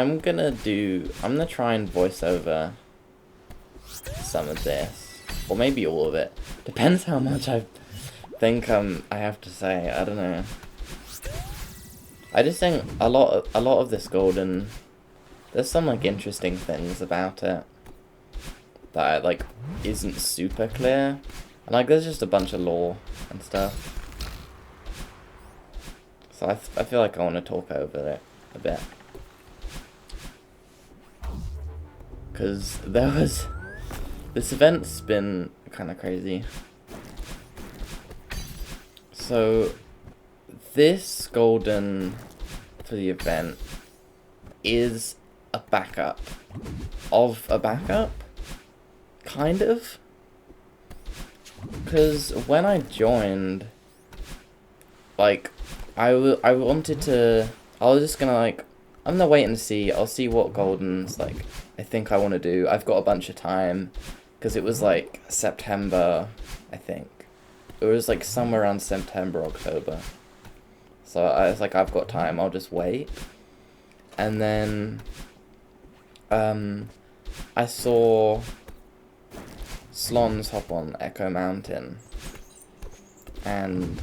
I'm gonna try and voice over some of this, or maybe all of it. Depends how much I think I have to say. I don't know. I just think a lot of this Golden, there's some like interesting things about it that like isn't super clear, and like there's just a bunch of lore and stuff. So I feel like I want to talk over it a bit. Because this event's been kind of crazy. So, this Golden for the event is a backup of a backup? Kind of? Because when I joined, like, I wanted to, I was just gonna like, I'm gonna wait and see, I'll see what Goldens, like, I think I want to do. I've got a bunch of time, because it was like September, I think. It was like somewhere around September, October. So I was like, I've got time, I'll just wait. And then, I saw Slons hop on Echo Mountain, and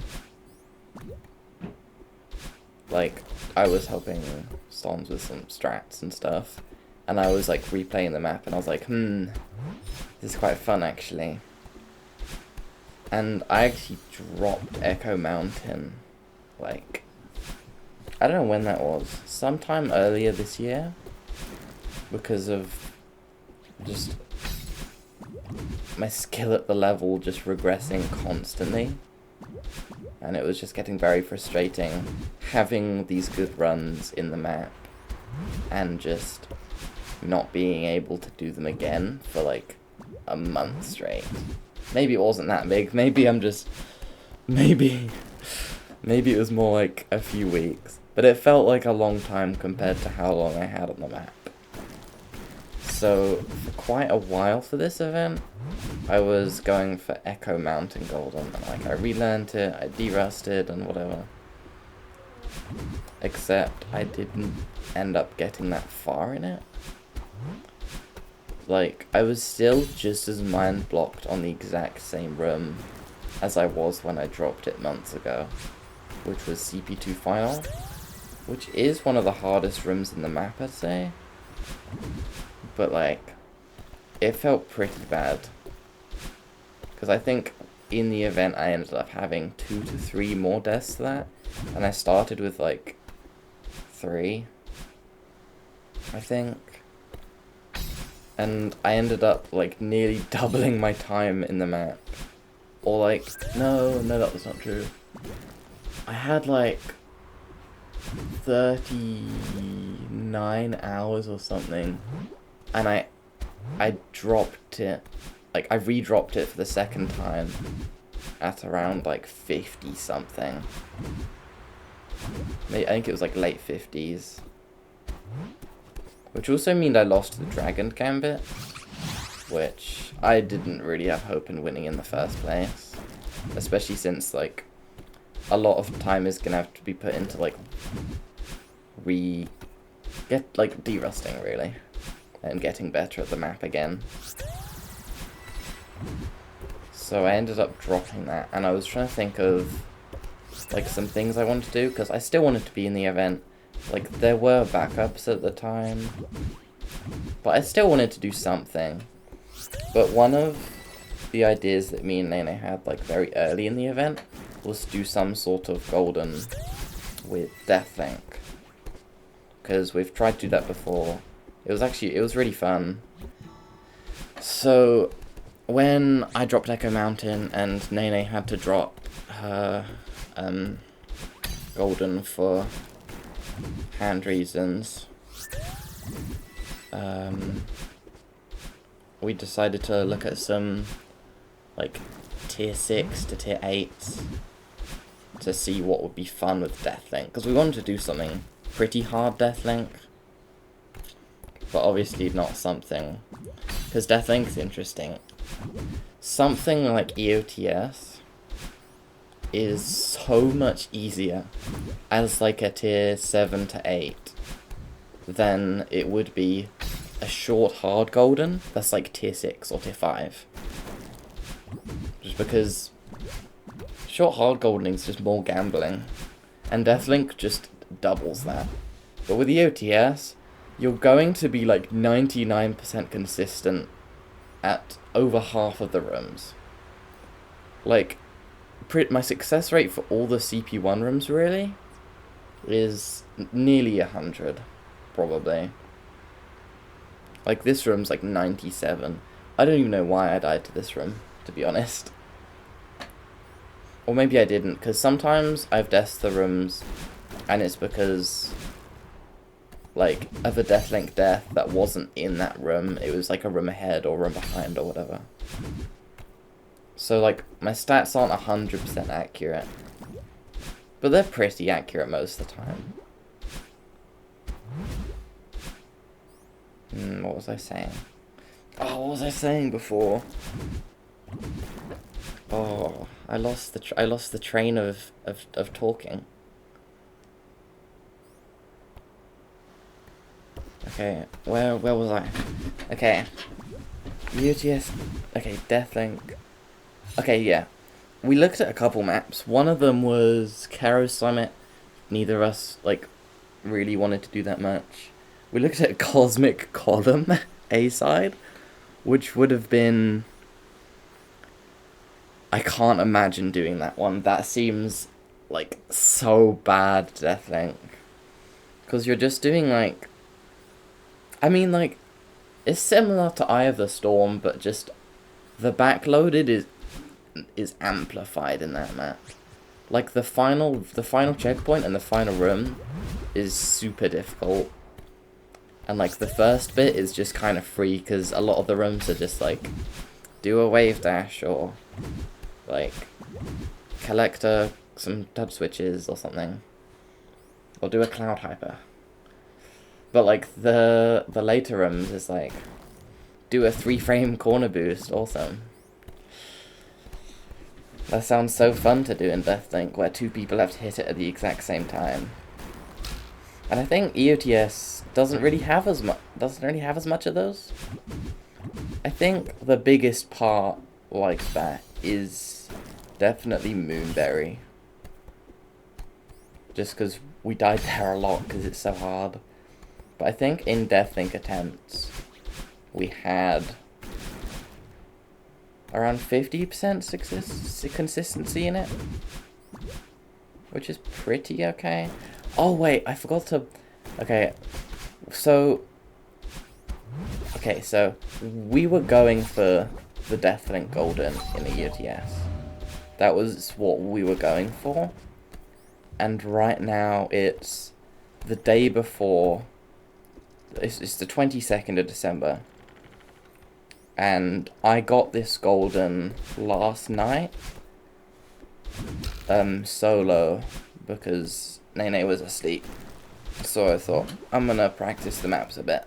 like, I was helping Slons with some strats and stuff, and I was like replaying the map, and I was like, this is quite fun actually. And I actually dropped Echo Mountain, like, I don't know when that was, sometime earlier this year, because of just my skill at the level just regressing constantly. And it was just getting very frustrating having these good runs in the map and just not being able to do them again for like a month straight. Maybe it wasn't that big, maybe I'm just, maybe it was more like a few weeks, but it felt like a long time compared to how long I had on the map. So for quite a while for this event, I was going for Echo Mountain Golden, and like I relearned it, I derusted and whatever. Except I didn't end up getting that far in it. Like, I was still just as mind blocked on the exact same room as I was when I dropped it months ago, which was CP2 Final, which is one of the hardest rooms in the map, I'd say. But like, it felt pretty bad. Because I think in the event I ended up having 2 to 3 more deaths to that. And I started with like 3, I think. And I ended up like nearly doubling my time in the map. Or like, no, that was not true. I had like 39 hours or something. And I dropped it, like I re-dropped it for the second time at around like 50 something. I think it was like late 50s. Which also means I lost the Dragon Gambit, which I didn't really have hope in winning in the first place. Especially since like a lot of time is gonna have to be put into like derusting really. And getting better at the map again. So I ended up dropping that, and I was trying to think of like some things I wanted to do, because I still wanted to be in the event. Like, there were backups at the time, but I still wanted to do something. But one of the ideas that me and Nene had like very early in the event was to do some sort of Golden with Deathlink, because we've tried to do that before. It was really fun. So, when I dropped Echo Mountain and Nene had to drop her Golden for hand reasons, we decided to look at some like tier 6 to tier 8 to see what would be fun with Deathlink, because we wanted to do something pretty hard Deathlink. But obviously not something, because Deathlink is interesting. Something like EOTS is so much easier as like a tier 7 to 8 then it would be a short hard golden that's like tier 6 or tier 5. Just because short hard golden is just more gambling, and Deathlink just doubles that. But with the OTS, you're going to be like 99% consistent at over half of the rooms. Like, my success rate for all the CP1 rooms really is nearly 100, probably. Like, this room's like 97. I don't even know why I died to this room, to be honest. Or maybe I didn't, because sometimes I've deathed the rooms, and it's because, like, of a Deathlink death that wasn't in that room. It was like a room ahead or room behind or whatever. So, like, my stats aren't 100% accurate. But they're pretty accurate most of the time. What was I saying? Oh, what was I saying before? Oh, I lost the train of talking. Okay, where was I? Okay. UTS. Okay, Deathlink. Okay, yeah. We looked at a couple maps. One of them was Karo Summit. Neither of us, like, really wanted to do that much. We looked at Cosmic Column, A-side, which would have been... I can't imagine doing that one. That seems, like, so bad, Deathlink. Because you're just doing, like... I mean, like, it's similar to Eye of the Storm, but just the backloaded is amplified in that map. Like, the final checkpoint and the final room is super difficult. And, like, the first bit is just kind of free, because a lot of the rooms are just, like, do a wave dash, or, like, collect some dub switches or something. Or do a cloud hyper. But, like, the later rooms is, like, do a 3-frame corner boost, awesome. That sounds so fun to do in Deathlink, where 2 people have to hit it at the exact same time. And I think EOTS doesn't really have as much of those. I think the biggest part like that is definitely Moonberry. Just because we died there a lot because it's so hard. But I think in Deathlink attempts, we had around 50% consistency in it, which is pretty okay. Oh wait, I forgot to... Okay, so we were going for the Deathlink Golden in the EOTS. That was what we were going for. And right now it's the day before... It's the 22nd of December. And I got this golden last night. Solo. Because Nene was asleep. So I thought, I'm gonna practice the maps a bit.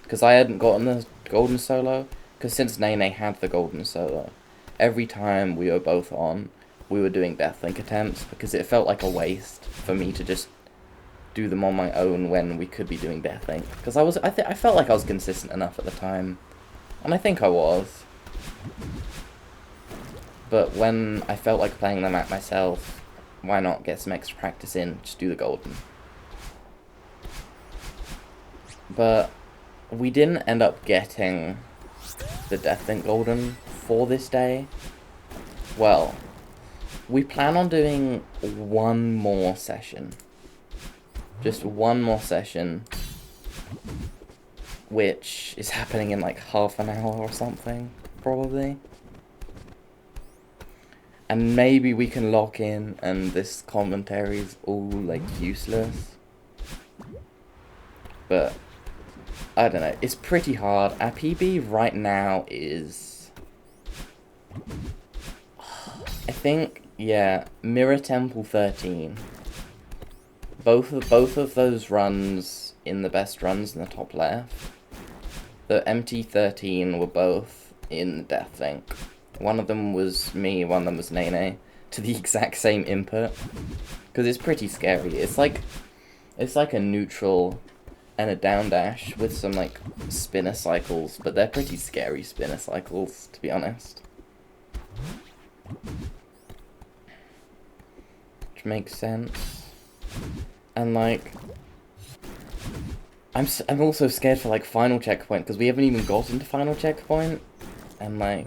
Because I hadn't gotten the golden solo. Because since Nene had the golden solo, every time we were both on, we were doing Deathlink attempts. Because it felt like a waste for me to just do them on my own when we could be doing Deathlink. Because I felt like I was consistent enough at the time. And I think I was. But when I felt like playing the map myself, why not get some extra practice in, just do the golden. But we didn't end up getting the Deathlink golden for this day. Well, we plan on doing one more session. Just one more session, which is happening in like half an hour or something, probably. And maybe we can lock in and this commentary's all like useless. But I don't know, it's pretty hard. Our PB right now is, I think, yeah, Mirror Temple 13. Both of those runs in the best runs in the top left. The MT13 were both in Deathlink. One of them was me, one of them was Nene, to the exact same input. Because it's pretty scary. It's like a neutral and a down dash with some like spinner cycles, but they're pretty scary spinner cycles, to be honest. Which makes sense. And like, I'm also scared for like final checkpoint, because we haven't even gotten to final checkpoint, and like,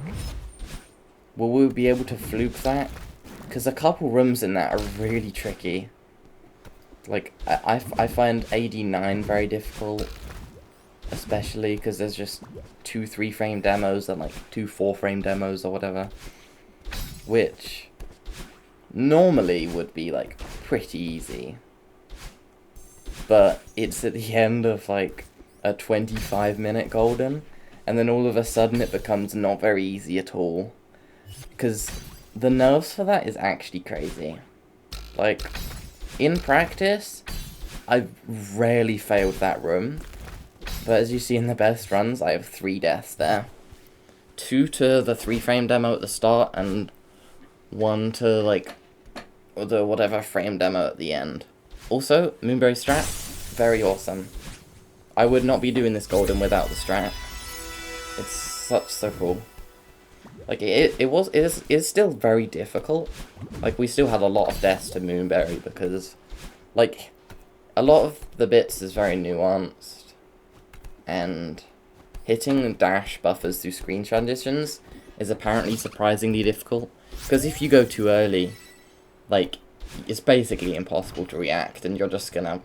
will we be able to fluke that? Because a couple rooms in that are really tricky. Like, I find AD9 very difficult, especially because there's just 2 3-frame demos and like 2 4-frame demos or whatever, which normally would be like pretty easy, but it's at the end of like a 25-minute golden, and then all of a sudden it becomes not very easy at all, because the nerves for that is actually crazy. Like, in practice, I've rarely failed that room, but as you see in the best runs, I have 3 deaths there. 2 to the 3-frame demo at the start, and 1 to, like, the whatever frame demo at the end. Also, Moonberry strat, very awesome. I would not be doing this golden without the strat. It's so cool. Like, it is still very difficult. Like, we still had a lot of deaths to Moonberry because, like, a lot of the bits is very nuanced, and hitting dash buffers through screen transitions is apparently surprisingly difficult, because if you go too early, like, it's basically impossible to react, and you're just gonna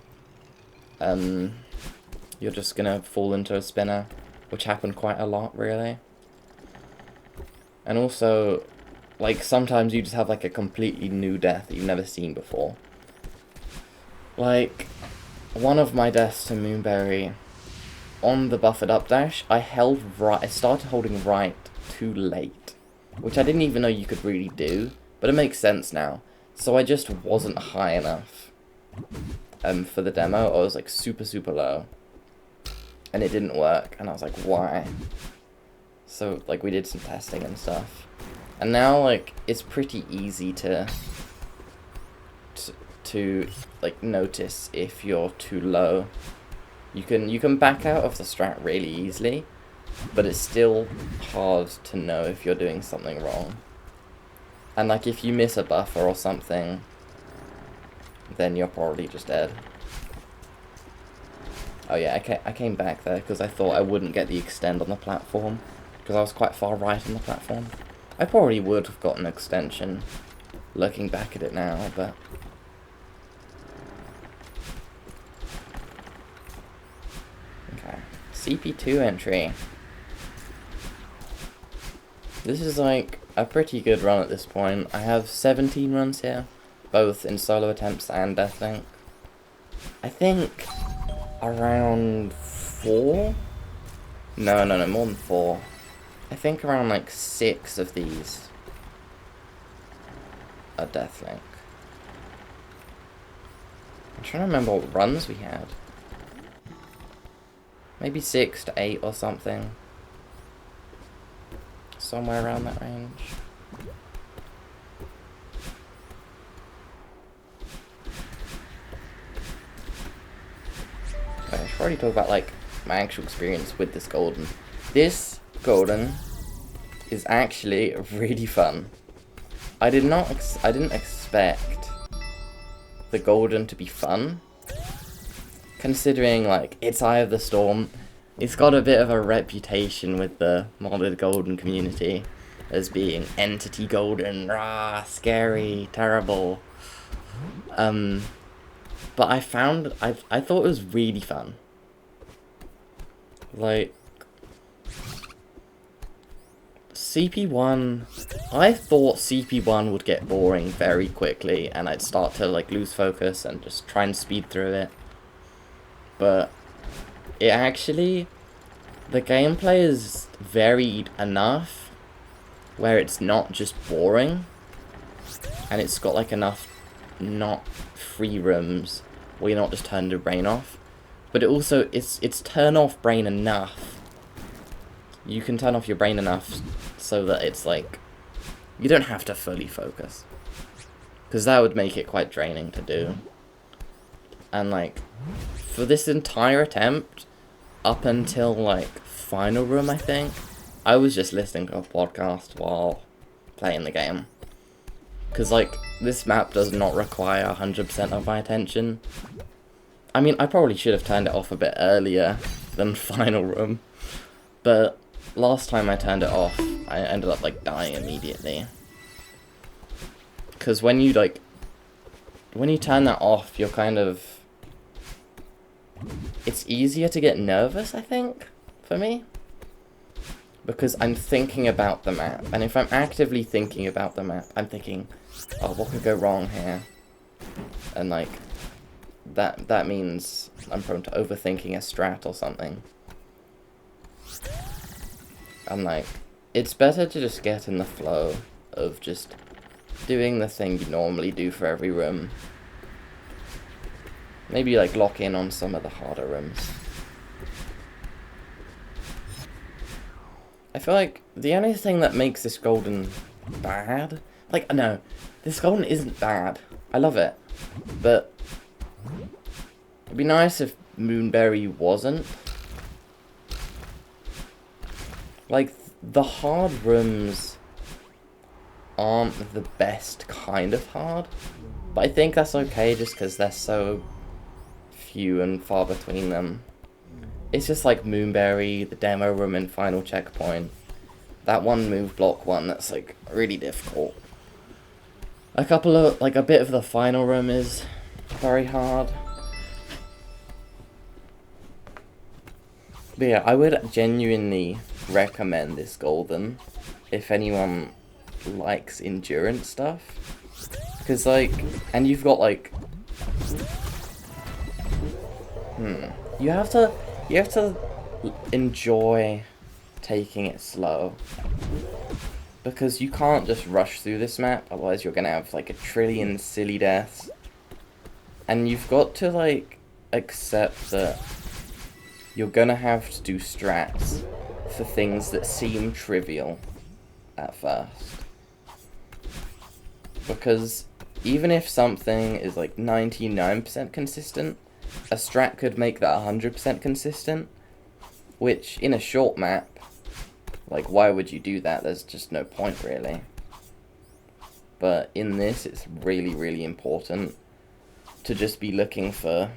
fall into a spinner, which happened quite a lot, really. And also, like, sometimes you just have, like, a completely new death that you've never seen before. Like, one of my deaths to Moonberry, on the buffered up dash, I started holding right too late, which I didn't even know you could really do, but it makes sense now. So I just wasn't high enough for the demo. I was, like, super low, and it didn't work, and I was like, why? So, like, we did some testing and stuff, and now, like, it's pretty easy to like, notice if you're too low. You can back out of the strat really easily, but it's still hard to know if you're doing something wrong. And, like, if you miss a buffer or something, then you're probably just dead. Oh yeah, I came back there because I thought I wouldn't get the extend on the platform, because I was quite far right on the platform. I probably would have got an extension, looking back at it now, but... Okay, CP2 entry. This is, like, a pretty good run at this point. I have 17 runs here, both in solo attempts and deathlink. I think around 4? No, more than 4. I think around, like, 6 of these are deathlink. I'm trying to remember what runs we had. Maybe 6 to 8 or something. Somewhere around that range. I should already talk about, like, my actual experience with this golden. This golden is actually really fun. I didn't expect the golden to be fun, considering, like, it's Eye of the Storm. It's got a bit of a reputation with the modded golden community as being entity golden, rah, scary, terrible. But I thought it was really fun. Like, CP1, I thought CP1 would get boring very quickly, and I'd start to, like, lose focus and just try and speed through it. But it actually, the gameplay is varied enough where it's not just boring, and it's got, like, enough not free rooms where you're not just turning your brain off, but it also, it's turn off brain enough. You can turn off your brain enough so that it's, like, you don't have to fully focus, because that would make it quite draining to do. And, like, for this entire attempt, up until, like, final room, I think, I was just listening to a podcast while playing the game. Because, like, this map does not require 100% of my attention. I mean, I probably should have turned it off a bit earlier than final room. But last time I turned it off, I ended up, like, dying immediately. Because when you turn that off, you're kind of... It's easier to get nervous, I think, for me. Because I'm thinking about the map. And if I'm actively thinking about the map, I'm thinking, oh, what could go wrong here? And, like, that means I'm prone to overthinking a strat or something. I'm like, it's better to just get in the flow of just doing the thing you normally do for every room. Maybe, like, lock in on some of the harder rooms. I feel like the only thing that makes this golden bad... Like, no, this golden isn't bad. I love it. But it'd be nice if Moonberry wasn't. Like, the hard rooms aren't the best kind of hard. But I think that's okay just because they're so few and far between them. It's just like Moonberry, the demo room and final checkpoint. That one move block one that's like really difficult. A couple of, like a bit of the final room is very hard. But yeah, I would genuinely recommend this golden if anyone likes endurance stuff. Because like, and you've got like, you have to enjoy taking it slow. Because you can't just rush through this map, otherwise you're gonna have like a trillion silly deaths. And you've got to like accept that you're gonna have to do strats for things that seem trivial at first. Because even if something is like 99% consistent, a strat could make that 100% consistent, which in a short map, like, why would you do that? There's just no point, really. But in this, it's really, really important to just be looking for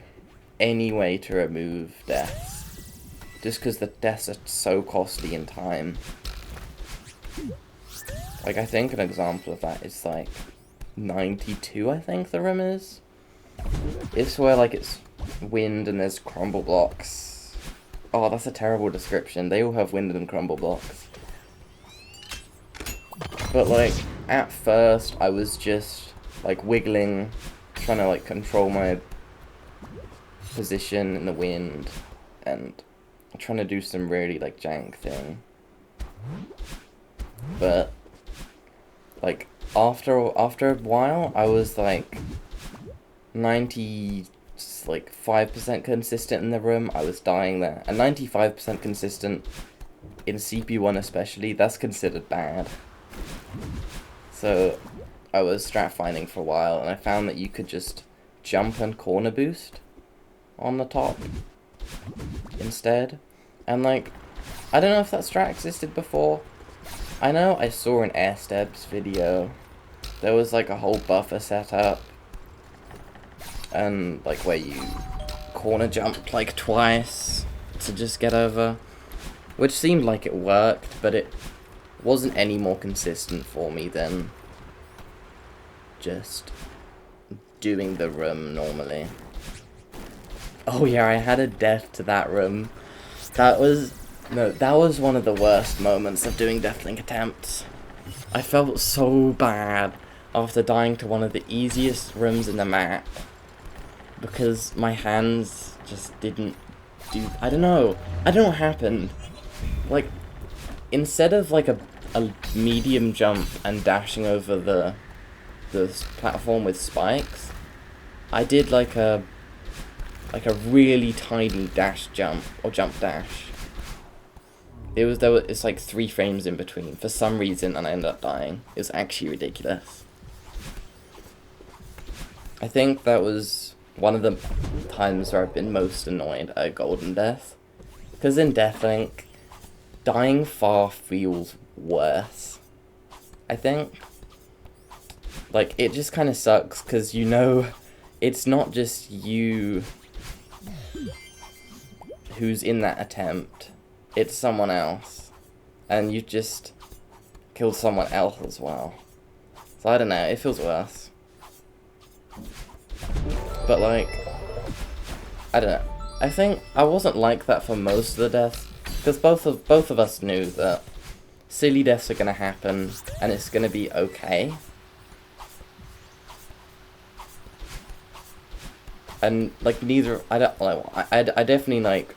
any way to remove deaths. Just because the deaths are so costly in time. Like, I think an example of that is, like, 92, I think the room is. It's where, like, it's wind and there's crumble blocks. Oh, that's a terrible description. They all have wind and crumble blocks. But, like, at first, I was just, like, wiggling, trying to, like, control my position in the wind, and trying to do some really, like, jank thing. But, like, after a while, I was, like, 5% consistent in the room. I was dying there. And 95% consistent in CP1 especially, that's considered bad. So I was strat finding for a while, and I found that you could just jump and corner boost on the top instead. And like, I don't know if that strat existed before. I know I saw an Air Steps video. There was like a whole buffer set up, and like where you corner jumped like twice to just get over, which seemed like it worked, but it wasn't any more consistent for me than just doing the room normally. Oh yeah, I had a death to that room. That was one of the worst moments of doing Deathlink attempts. I felt so bad after dying to one of the easiest rooms in the map, because my hands just didn't do... I don't know what happened. Like, instead of like a medium jump and dashing over the platform with spikes, I did like a really tiny dash jump, or jump dash. It's like 3 frames in between for some reason, and I ended up dying. It was actually ridiculous. I think that was one of the times where I've been most annoyed at Golden Death. Because in Deathlink, dying far feels worse, I think. Like, it just kind of sucks, because you know, it's not just you who's in that attempt, it's someone else. And you just killed someone else as well. So I don't know, it feels worse. But like, I don't know. I think I wasn't like that for most of the deaths, because both of us knew that silly deaths are gonna happen, and it's gonna be okay. And like neither, I definitely like,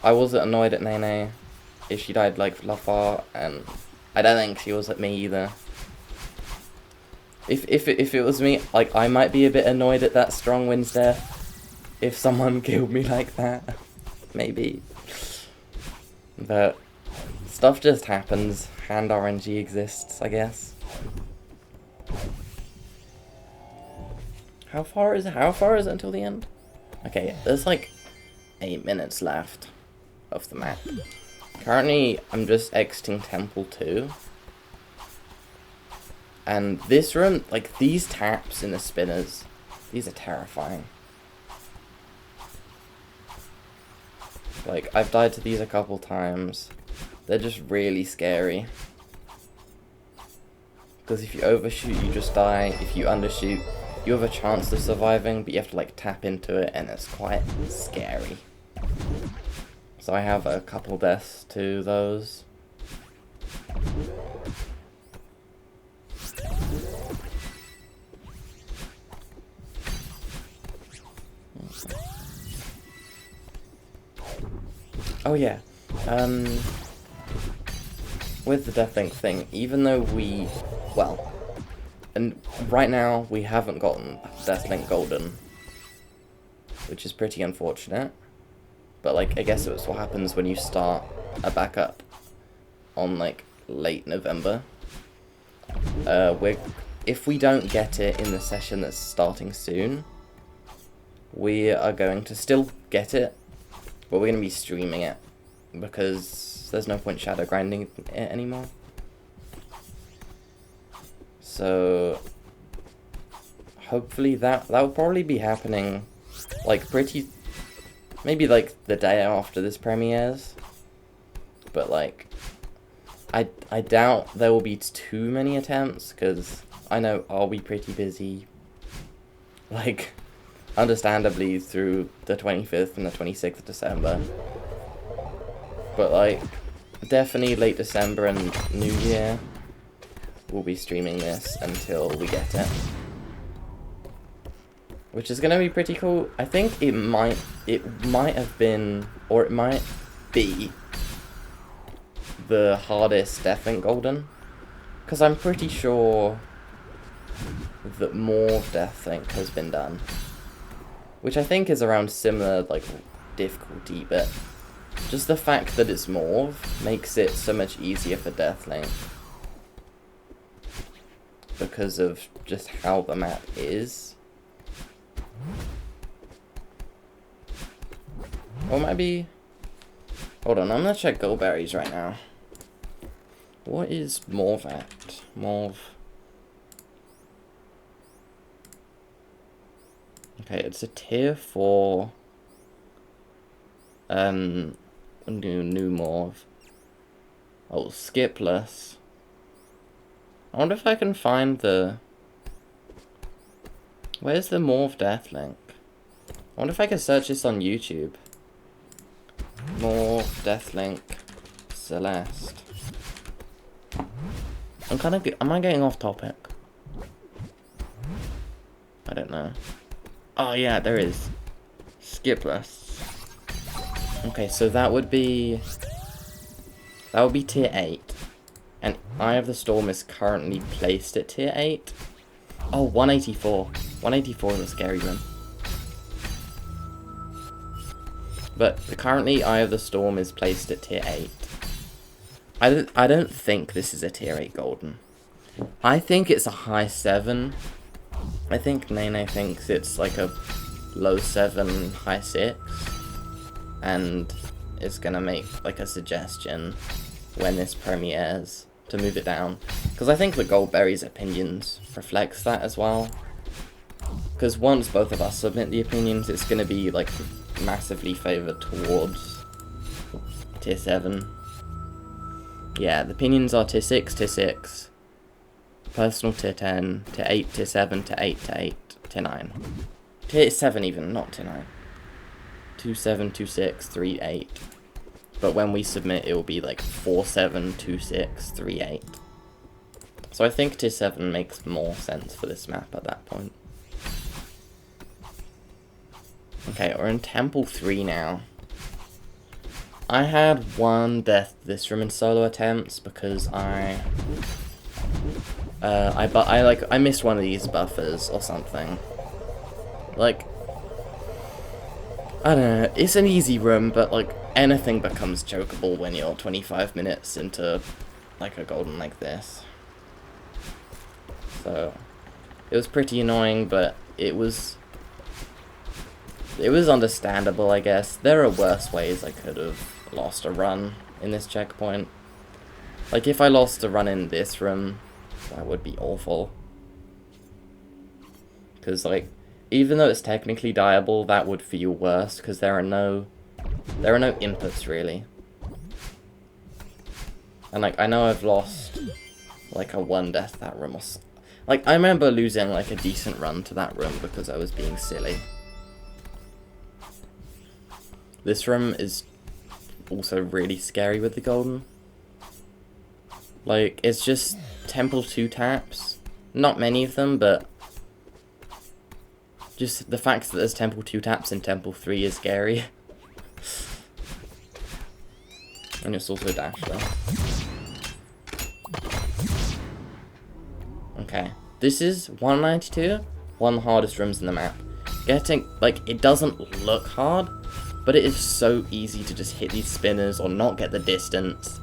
I wasn't annoyed at Nene if she died like Lafar, and I don't think she was at me either. If it was me, like, I might be a bit annoyed at that Strong Winds death. If someone killed me like that, maybe. But stuff just happens. Hand RNG exists, I guess. How far is it until the end? Okay, there's like 8 minutes left of the map. Currently, I'm just exiting Temple 2. And this room, like, these taps in the spinners, these are terrifying. Like, I've died to these a couple times. They're just really scary. Because if you overshoot, you just die. If you undershoot, you have a chance of surviving, but you have to, like, tap into it, and it's quite scary. So I have a couple deaths to those. Oh yeah, with the Deathlink thing, even though and right now we haven't gotten Deathlink Golden, which is pretty unfortunate, but like, I guess it's what happens when you start a backup on like late November. If we don't get it in the session that's starting soon, we are going to still get it, but we're going to be streaming it, because there's no point shadow grinding it anymore. So hopefully that will probably be happening like maybe like the day after this premieres. But like, I doubt there will be too many attempts, because I know I'll be pretty busy, like, understandably, through the 25th and the 26th of December. But like, definitely late December and New Year, we'll be streaming this until we get it. Which is gonna be pretty cool. I think it might have been, or it might be, the hardest Deathlink Golden, because I'm pretty sure that more Deathlink has been done, which I think is around similar like difficulty, but just the fact that it's Morve makes it so much easier for Deathlink, because of just how the map is. Or maybe, hold on, I'm gonna check Goldberries right now. What is Morve at? Morve. Okay, it's a tier 4 new Morve. Oh, skipless. I wonder if I can find the... Where's the Morve Deathlink? I wonder if I can search this on YouTube. Morve Deathlink Celeste. I'm kind of... Am I getting off topic? I don't know. Oh yeah, there is. Skipless. Okay, so that would be tier 8. And Eye of the Storm is currently placed at tier 8. Oh, 184. 184 is a scary one. But currently Eye of the Storm is placed at tier 8. I don't think this is a tier 8 golden. I think it's a high 7. I think Nene thinks it's like a low 7, high 6, and it's gonna make like a suggestion when this premieres to move it down, because I think the Goldberry's opinions reflects that as well. Because once both of us submit the opinions, it's gonna be like massively favored towards tier 7. Yeah, the opinions are tier 6, tier 6, personal tier 10, tier 8, tier 7, tier 8, tier 8, tier 9. Tier 7 even, not tier 9. 2, 7, 2, 6, 3, 8. But when we submit, it will be like 4, 7, 2, 6, 3, 8. So I think tier 7 makes more sense for this map at that point. Okay, we're in Temple 3 now. I had one death this room in solo attempts because I missed one of these buffers or something. Like, I don't know, it's an easy room, but like anything becomes chokeable when you're 25 minutes into like a golden like this. So it was pretty annoying, but it was understandable, I guess. There are worse ways I could have lost a run in this checkpoint. Like, if I lost a run in this room, that would be awful. Because, like, even though it's technically dieable, that would feel worse, because there are no inputs, really. And, like, I know I've lost, like, a 1 death that room. Like, I remember losing, like, a decent run to that room because I was being silly. This room is also really scary with the golden. Like, it's just Temple 2 taps. Not many of them, but just the fact that there's Temple 2 taps in Temple 3 is scary. And it's also dash though. Okay, this is 192, one of the hardest rooms in the map. Getting, like, it doesn't look hard, but it is so easy to just hit these spinners or not get the distance.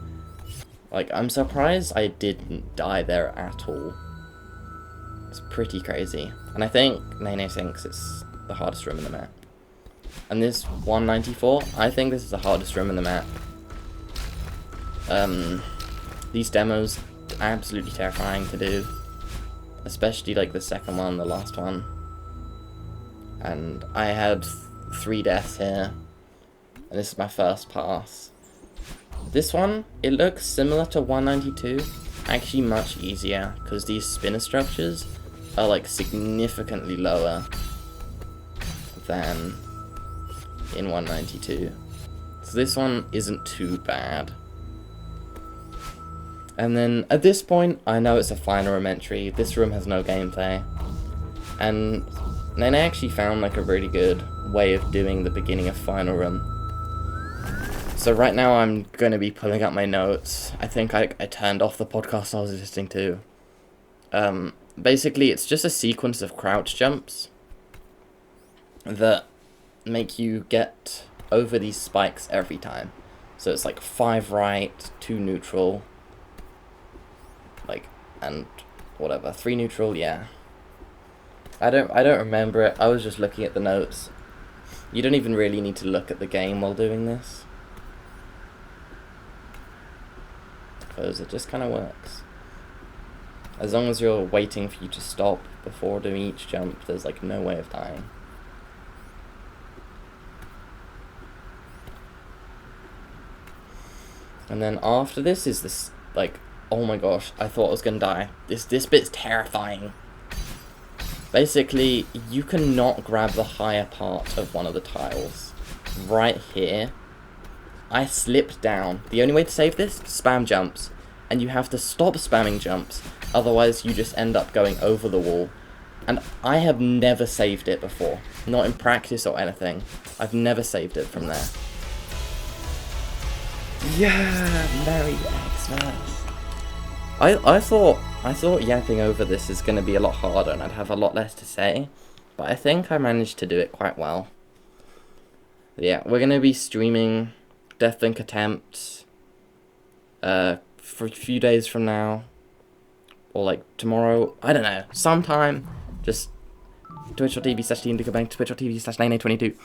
Like, I'm surprised I didn't die there at all. It's pretty crazy. And I think Nene thinks it's the hardest room in the map. And this 194, I think this is the hardest room in the map. These demos are absolutely terrifying to do. Especially, like, the second one, the last one. And I had 3 deaths here. And this is my first pass. This one, it looks similar to 192, actually much easier, because these spinner structures are like significantly lower than in 192. So this one isn't too bad. And then at this point, I know it's a final room entry. This room has no gameplay. And then I actually found like a really good way of doing the beginning of final room. So right now I'm going to be pulling up my notes. I think I turned off the podcast I was listening to. Basically, it's just a sequence of crouch jumps that make you get over these spikes every time. So it's like 5 right, 2 neutral, like, and whatever, 3 neutral, yeah. I don't remember it. I was just looking at the notes. You don't even really need to look at the game while doing this, because it just kind of works. As long as you're waiting for you to stop before doing each jump, there's like no way of dying. And then after this is this, like, oh my gosh, I thought I was gonna die. This bit's terrifying. Basically, you cannot grab the higher part of one of the tiles. Right here, I slipped down. The only way to save this, spam jumps. And you have to stop spamming jumps, otherwise you just end up going over the wall. And I have never saved it before. Not in practice or anything. I've never saved it from there. Yeah, Merry Xmas. I thought yapping over this is going to be a lot harder and I'd have a lot less to say. But I think I managed to do it quite well. Yeah, we're going to be streaming Deathlink attempts for a few days from now, or like tomorrow, I don't know, sometime. Just Twitch.tv/team to go back to Twitch.tv/9A22.